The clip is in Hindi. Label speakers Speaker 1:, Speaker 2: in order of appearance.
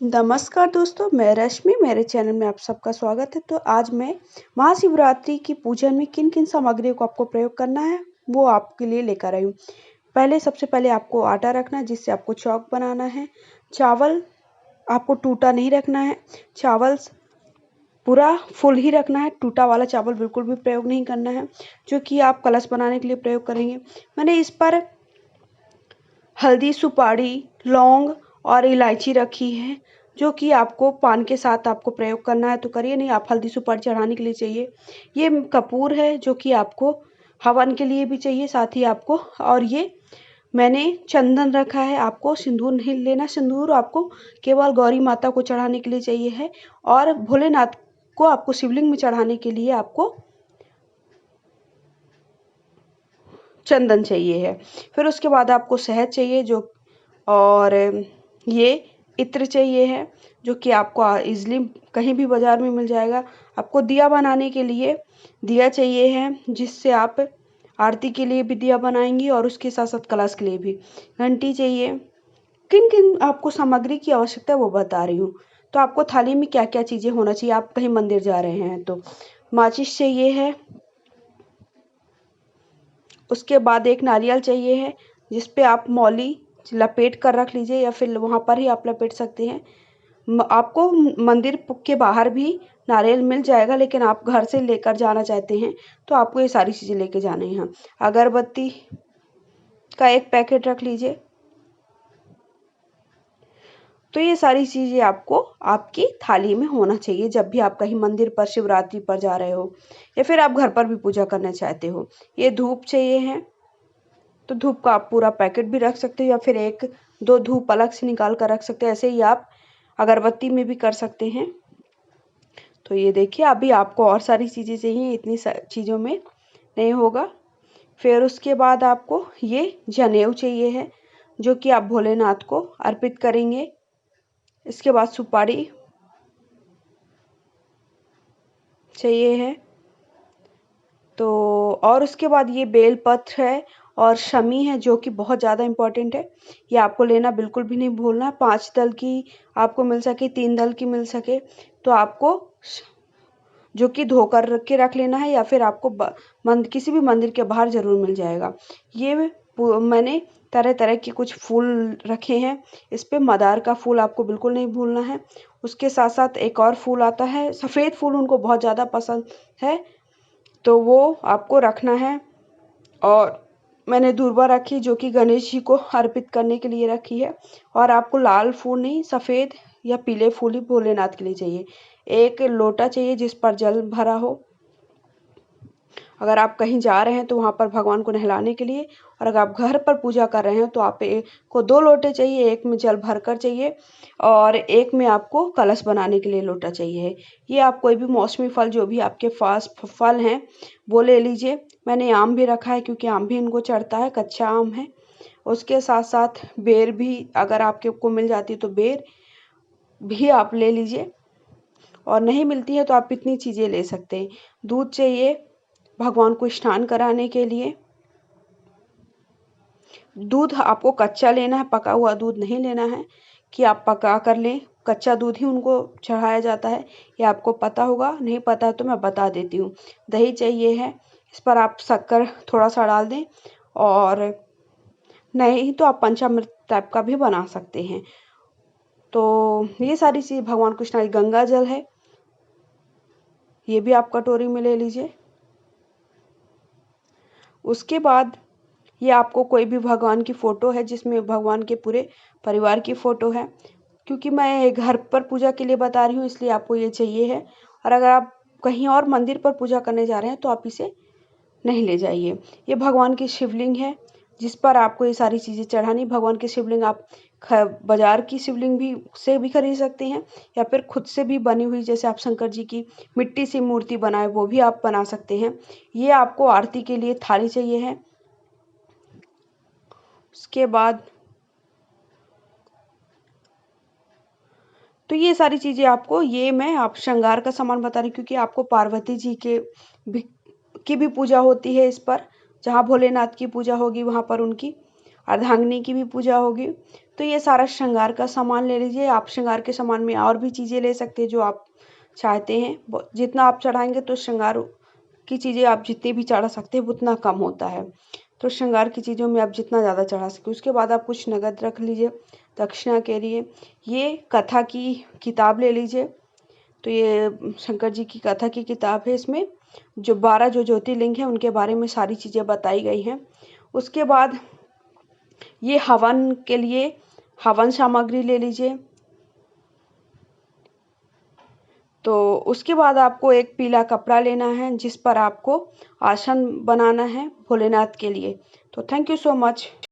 Speaker 1: नमस्कार दोस्तों, मैं रश्मि, मेरे चैनल में आप सबका स्वागत है। तो आज मैं महाशिवरात्रि की पूजन में किन-किन सामग्रियों को आपको प्रयोग करना है, वो आपके लिए लेकर आई हूँ। सबसे पहले आपको आटा रखना है, जिससे आपको चौक बनाना है। चावल आपको टूटा नहीं रखना है, चावल पूरा फुल ही रखना है, टूटा वाला चावल बिल्कुल भी प्रयोग नहीं करना है, जो कि आप कलश बनाने के लिए प्रयोग करेंगे। मैंने इस पर हल्दी, सुपारी, लौंग और इलायची रखी है, जो कि आपको पान के साथ आपको प्रयोग करना है तो करिए, नहीं आप हल्दी सुपारी चढ़ाने के लिए चाहिए। ये कपूर है, जो कि आपको हवन के लिए भी चाहिए, साथ ही आपको और ये मैंने चंदन रखा है। आपको सिंदूर नहीं लेना, सिंदूर आपको केवल गौरी माता को चढ़ाने के लिए चाहिए है और भोलेनाथ को आपको शिवलिंग में चढ़ाने के लिए आपको चंदन चाहिए है। फिर उसके बाद आपको शहद चाहिए और ये इत्र चाहिए है, जो कि आपको ईज़िली कहीं भी बाज़ार में मिल जाएगा। आपको दिया बनाने के लिए दिया चाहिए है, जिससे आप आरती के लिए भी दिया बनाएँगी और उसके साथ-साथ कलश के लिए भी। घंटी चाहिए। किन-किन आपको सामग्री की आवश्यकता है वो बता रही हूँ। तो आपको थाली में क्या-क्या चीज़ें होना चाहिए, आप कहीं मंदिर जा रहे हैं तो। माचिस चाहिए है। उसके बाद एक नारियल चाहिए है, जिस पे आप मौली लपेट कर रख लीजिए या फिर वहाँ पर ही आप लपेट सकते हैं। आपको मंदिर के बाहर भी नारियल मिल जाएगा, लेकिन आप घर से लेकर जाना चाहते हैं तो आपको ये सारी चीज़ें लेके जानी हैं। अगरबत्ती का एक पैकेट रख लीजिए। तो ये सारी चीज़ें आपको आपकी थाली में होना चाहिए जब भी आप कहीं मंदिर पर शिवरात्रि पर जा रहे हो या फिर आप घर पर भी पूजा करना चाहते हो। ये धूप चाहिए है, तो धूप का आप पूरा पैकेट भी रख सकते हो या फिर 1-2 धूप अलग से निकाल कर रख सकते हैं। ऐसे ही आप अगरबत्ती में भी कर सकते हैं। तो ये देखिए, अभी आपको और सारी चीज़ें चाहिए, इतनी चीज़ों में नहीं होगा। फिर उसके बाद आपको ये जनेऊ चाहिए है, जो कि आप भोलेनाथ को अर्पित करेंगे। इसके बाद सुपारी चाहिए है। तो और उसके बाद ये बेलपत्र है और शमी है, जो कि बहुत ज़्यादा इम्पोर्टेंट है। ये आपको लेना बिल्कुल भी नहीं भूलना। 5 दल की आपको मिल सके, 3 दल की मिल सके तो आपको जो कि धोकर रख के रख लेना है या फिर आपको किसी भी मंदिर के बाहर ज़रूर मिल जाएगा। ये मैंने तरह-तरह के कुछ फूल रखे हैं। इस पे मदार का फूल आपको बिल्कुल नहीं भूलना है। उसके साथ-साथ एक और फूल आता है, सफ़ेद फूल उनको बहुत ज़्यादा पसंद है, तो वो आपको रखना है। और मैंने दूर्वा रखी, जो कि गणेश जी को अर्पित करने के लिए रखी है। और आपको लाल फूल नहीं, सफ़ेद या पीले फूल ही भोलेनाथ के लिए चाहिए। एक लोटा चाहिए जिस पर जल भरा हो। अगर आप कहीं जा रहे हैं तो वहाँ पर भगवान को नहलाने के लिए, और अगर आप घर पर पूजा कर रहे हैं तो आपको 2 लोटे चाहिए, एक में जल भरकर चाहिए और एक में आपको कलश बनाने के लिए लोटा चाहिए। ये आप कोई भी मौसमी फल जो भी आपके पास फल हैं वो ले लीजिए। मैंने आम भी रखा है, क्योंकि आम भी इनको चढ़ता है, कच्चा आम है। उसके साथ-साथ बेर भी अगर आपको मिल जाती है तो बेर भी आप ले लीजिए, और नहीं मिलती है तो आप इतनी चीज़ें ले सकते हैं। दूध चाहिए भगवान को स्नान कराने के लिए। दूध आपको कच्चा लेना है, पका हुआ दूध नहीं लेना है कि आप पका कर लें। कच्चा दूध ही उनको चढ़ाया जाता है, ये आपको पता होगा, नहीं पता तो मैं बता देती हूँ। दही चाहिए है, इस पर आप शक्कर थोड़ा-सा डाल दें, और नहीं तो आप पंचामृत टाइप का भी बना सकते हैं। तो ये सारी चीज़ भगवान को स्नान। गंगा जल है, ये भी आप कटोरी में ले लीजिए। उसके बाद ये आपको कोई भी भगवान की फ़ोटो है, जिसमें भगवान के पूरे परिवार की फ़ोटो है, क्योंकि मैं घर पर पूजा के लिए बता रही हूँ इसलिए आपको ये चाहिए है। और अगर आप कहीं और मंदिर पर पूजा करने जा रहे हैं तो आप इसे नहीं ले जाइए। ये भगवान की शिवलिंग है, जिस पर आपको ये सारी चीज़ें चढ़ानी। भगवान की शिवलिंग आप बाजार की शिवलिंग भी खरीद सकते हैं, या फिर खुद से भी बनी हुई, जैसे आप शंकर जी की मिट्टी से मूर्ति बनाए वो भी आप बना सकते हैं। ये आपको आरती के लिए थाली चाहिए है। उसके बाद तो ये सारी चीज़ें आपको, ये मैं आप श्रृंगार का सामान बता रही हूँ, क्योंकि आपको पार्वती जी भी की भी पूजा होती है इस पर। जहाँ भोलेनाथ की पूजा होगी वहाँ पर उनकी अर्धांगिनी की भी पूजा होगी। तो ये सारा श्रृंगार का सामान ले लीजिए। आप श्रृंगार के सामान में और भी चीज़ें ले सकते हैं जो आप चाहते हैं। जितना आप चढ़ाएंगे तो श्रृंगार की चीज़ें आप जितनी भी चढ़ा सकते हैं उतना कम होता है। तो श्रृंगार की चीज़ों में आप जितना ज़्यादा चढ़ा सकें। उसके बाद आप कुछ नगद रख लीजिए दक्षिणा के लिए। ये कथा की किताब ले लीजिए। तो ये शंकर जी की कथा की किताब है। इसमें जो 12 जो ज्योतिर्लिंग हैं उनके बारे में सारी चीज़ें बताई गई हैं। उसके बाद ये हवन के लिए हवन सामग्री ले लीजिए। तो उसके बाद आपको एक पीला कपड़ा लेना है जिस पर आपको आसन बनाना है भोलेनाथ के लिए। तो थैंक यू सो मच।